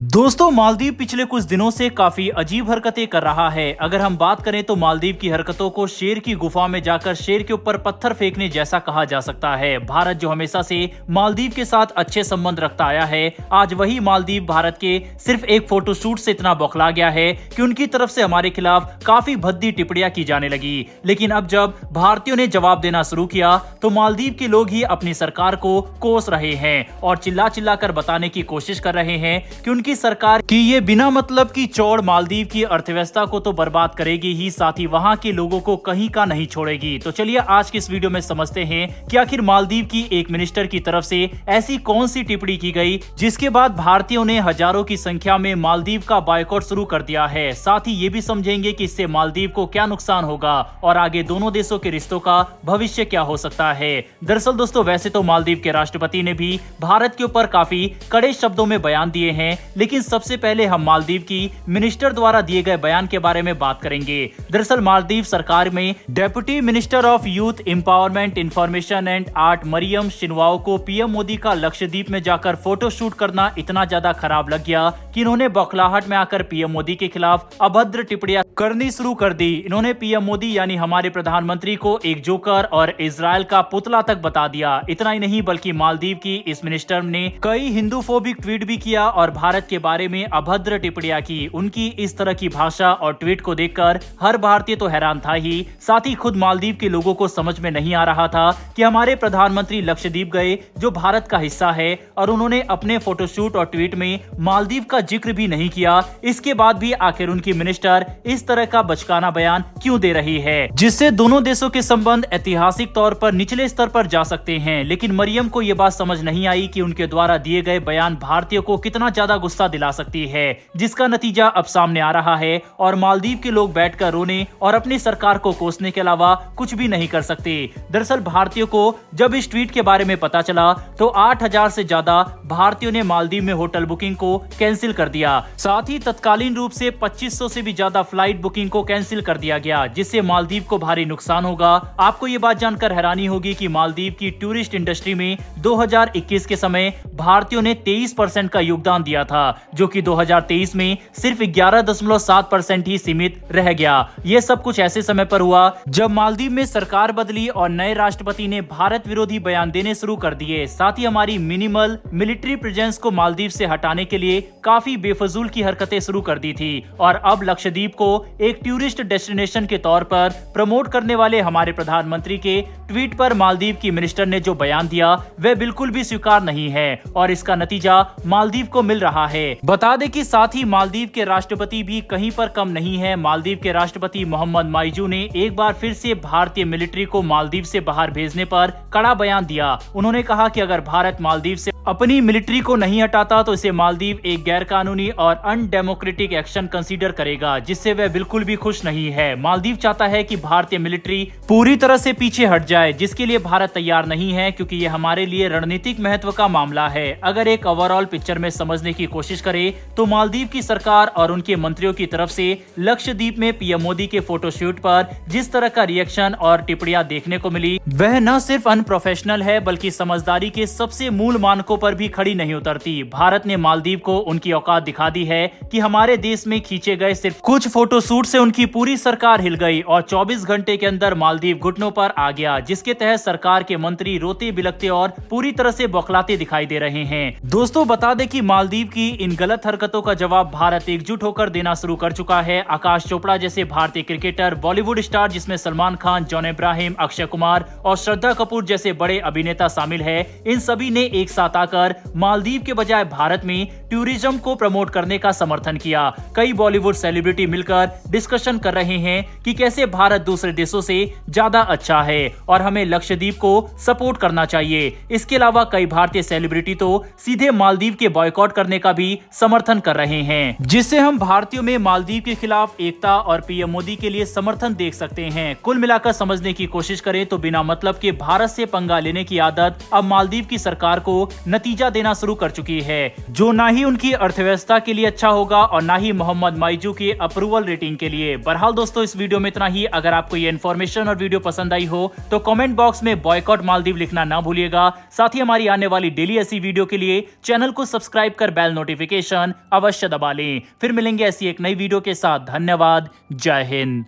दोस्तों, मालदीव पिछले कुछ दिनों से काफी अजीब हरकतें कर रहा है। अगर हम बात करें तो मालदीव की हरकतों को शेर की गुफा में जाकर शेर के ऊपर पत्थर फेंकने जैसा कहा जा सकता है। भारत जो हमेशा से मालदीव के साथ अच्छे संबंध रखता आया है, आज वही मालदीव भारत के सिर्फ एक फोटोशूट से इतना बौखला गया है कि उनकी तरफ से हमारे खिलाफ काफी भद्दी टिप्पणियां की जाने लगी। लेकिन अब जब भारतीयों ने जवाब देना शुरू किया तो मालदीव के लोग ही अपनी सरकार को कोस रहे हैं और चिल्ला चिल्ला कर बताने की कोशिश कर रहे हैं कि उनकी सरकार की ये बिना मतलब की चौड़ मालदीव की अर्थव्यवस्था को तो बर्बाद करेगी ही, साथ ही वहां के लोगों को कहीं का नहीं छोड़ेगी। तो चलिए आज की इस वीडियो में समझते हैं कि आखिर मालदीव की एक मिनिस्टर की तरफ से ऐसी कौन सी टिप्पणी की गई जिसके बाद भारतीयों ने हजारों की संख्या में मालदीव का बायकॉट शुरू कर दिया है। साथ ही ये भी समझेंगे कि इससे मालदीव को क्या नुकसान होगा और आगे दोनों देशों के रिश्तों का भविष्य क्या हो सकता है। दरअसल दोस्तों, वैसे तो मालदीव के राष्ट्रपति ने भी भारत के ऊपर काफी कड़े शब्दों में बयान दिए हैं, लेकिन सबसे पहले हम मालदीव की मिनिस्टर द्वारा दिए गए बयान के बारे में बात करेंगे। दरअसल मालदीव सरकार में deputy minister of youth empowerment, information and art Mariyam Shiuna को पीएम मोदी का लक्षद्वीप में जाकर फोटो शूट करना इतना ज्यादा खराब लग गया कि इन्होंने बौखलाहट में आकर पीएम मोदी के खिलाफ अभद्र टिप्पणियां करनी शुरू कर दी। इन्होंने पीएम मोदी यानी हमारे प्रधानमंत्री को एक जोकर और इजराइल का पुतला तक बता दिया। इतना ही नहीं बल्कि मालदीव की इस मिनिस्टर ने कई हिंदूफोबिक ट्वीट भी किया और भारत के बारे में अभद्र टिप्पणियां की। उनकी इस तरह की भाषा और ट्वीट को देखकर हर भारतीय तो हैरान था ही, साथ ही खुद मालदीव के लोगों को समझ में नहीं आ रहा था कि हमारे प्रधानमंत्री लक्षद्वीप गए जो भारत का हिस्सा है और उन्होंने अपने फोटोशूट और ट्वीट में मालदीव का जिक्र भी नहीं किया। इसके बाद भी आखिर उनकी मिनिस्टर इस तरह का बचकाना बयान क्यों दे रही है, जिससे दोनों देशों के संबंध ऐतिहासिक तौर पर निचले स्तर पर जा सकते हैं। लेकिन मरियम को यह बात समझ नहीं आई कि उनके द्वारा दिए गए बयान भारतीयों को कितना ज्यादा गुस्सा दिला सकती है, जिसका नतीजा अब सामने आ रहा है और मालदीव के लोग बैठकर रोने और अपनी सरकार को कोसने के अलावा कुछ भी नहीं कर सकते। दरअसल भारतीयों को जब इस ट्वीट के बारे में पता चला तो 8000 से ज्यादा भारतीयों ने मालदीव में होटल बुकिंग को कैंसिल कर दिया। साथ ही तत्कालीन रूप से 2500 से भी ज्यादा फ्लाइट बुकिंग को कैंसिल कर दिया गया, जिससे मालदीव को भारी नुकसान होगा। आपको ये बात जानकर हैरानी होगी कि मालदीव की टूरिस्ट इंडस्ट्री में 2021 के समय भारतीयों ने 23% का योगदान दिया था, जो कि 2023 में सिर्फ 11.7% ही सीमित रह गया। यह सब कुछ ऐसे समय पर हुआ जब मालदीव में सरकार बदली और नए राष्ट्रपति ने भारत विरोधी बयान देने शुरू कर दिए। साथ ही हमारी मिनिमल मिलिट्री प्रेजेंस को मालदीव से हटाने के लिए काफी बेफजूल की हरकतें शुरू कर दी थी और अब लक्षद्वीप को एक टूरिस्ट डेस्टिनेशन के तौर पर प्रमोट करने वाले हमारे प्रधानमंत्री के ट्वीट पर मालदीव की मिनिस्टर ने जो बयान दिया वह बिल्कुल भी स्वीकार नहीं है और इसका नतीजा मालदीव को मिल रहा है। बता दें कि साथ ही मालदीव के राष्ट्रपति भी कहीं पर कम नहीं है। मालदीव के राष्ट्रपति मोहम्मद माइजू ने एक बार फिर से भारतीय मिलिट्री को मालदीव से बाहर भेजने पर कड़ा बयान दिया। उन्होंने कहा कि अगर भारत मालदीव से अपनी मिलिट्री को नहीं हटाता तो इसे मालदीव एक गैरकानूनी और अनडेमोक्रेटिक एक्शन कंसीडर करेगा, जिससे वह बिल्कुल भी खुश नहीं है। मालदीव चाहता है कि भारतीय मिलिट्री पूरी तरह से पीछे हट जाए, जिसके लिए भारत तैयार नहीं है, क्योंकि यह हमारे लिए रणनीतिक महत्व का मामला है। अगर एक ओवरऑल पिक्चर में समझने की कोशिश करें तो मालदीव की सरकार और उनके मंत्रियों की तरफ से लक्षद्वीप में पीएम मोदी के फोटोशूट पर जिस तरह का रिएक्शन और टिप्पणियां देखने को मिली वह न सिर्फ अनप्रोफेशनल है बल्कि समझदारी के सबसे मूल मानकों पर भी खड़ी नहीं उतरती। भारत ने मालदीव को उनकी औकात दिखा दी है कि हमारे देश में खींचे गए सिर्फ कुछ फोटोशूट से उनकी पूरी सरकार हिल गई और 24 घंटे के अंदर मालदीव घुटनों पर आ गया, जिसके तहत सरकार के मंत्री रोते बिलखते और पूरी तरह से बौखलाते दिखाई दे रहे हैं। दोस्तों, बता दें कि मालदीव की इन गलत हरकतों का जवाब भारत एकजुट होकर देना शुरू कर चुका है। आकाश चोपड़ा जैसे भारतीय क्रिकेटर, बॉलीवुड स्टार जिसमें सलमान खान, जॉन इब्राहिम, अक्षय कुमार और श्रद्धा कपूर जैसे बड़े अभिनेता शामिल है, इन सभी ने एक साथ आकर मालदीव के बजाय भारत में टूरिज्म को प्रमोट करने का समर्थन किया। कई बॉलीवुड सेलिब्रिटी मिलकर डिस्कशन कर रहे हैं कि कैसे भारत दूसरे देशों से ज्यादा अच्छा है और हमें लक्षद्वीप को सपोर्ट करना चाहिए। इसके अलावा कई भारतीय सेलिब्रिटी तो सीधे मालदीव के बॉयकॉट करने का भी समर्थन कर रहे हैं, जिससे हम भारतीयों में मालदीव के खिलाफ एकता और पीएम मोदी के लिए समर्थन देख सकते हैं। कुल मिलाकर समझने की कोशिश करें तो बिना मतलब के भारत से पंगा लेने की आदत अब मालदीव की सरकार को नतीजा देना शुरू कर चुकी है, जो ना ही उनकी अर्थव्यवस्था के लिए अच्छा होगा और ना ही मोहम्मद माइजू की अप्रूवल रेटिंग के लिए। बहरहाल दोस्तों, इस वीडियो में इतना ही। अगर आपको ये इन्फॉर्मेशन और वीडियो पसंद आई हो तो कमेंट बॉक्स में बॉयकॉट मालदीव लिखना ना भूलिएगा। साथ ही हमारी आने वाली डेली ऐसी वीडियो के लिए चैनल को सब्सक्राइब कर बेल नोटिफिकेशन अवश्य दबा लें। फिर मिलेंगे ऐसी एक नई वीडियो के साथ। धन्यवाद। जय हिंद।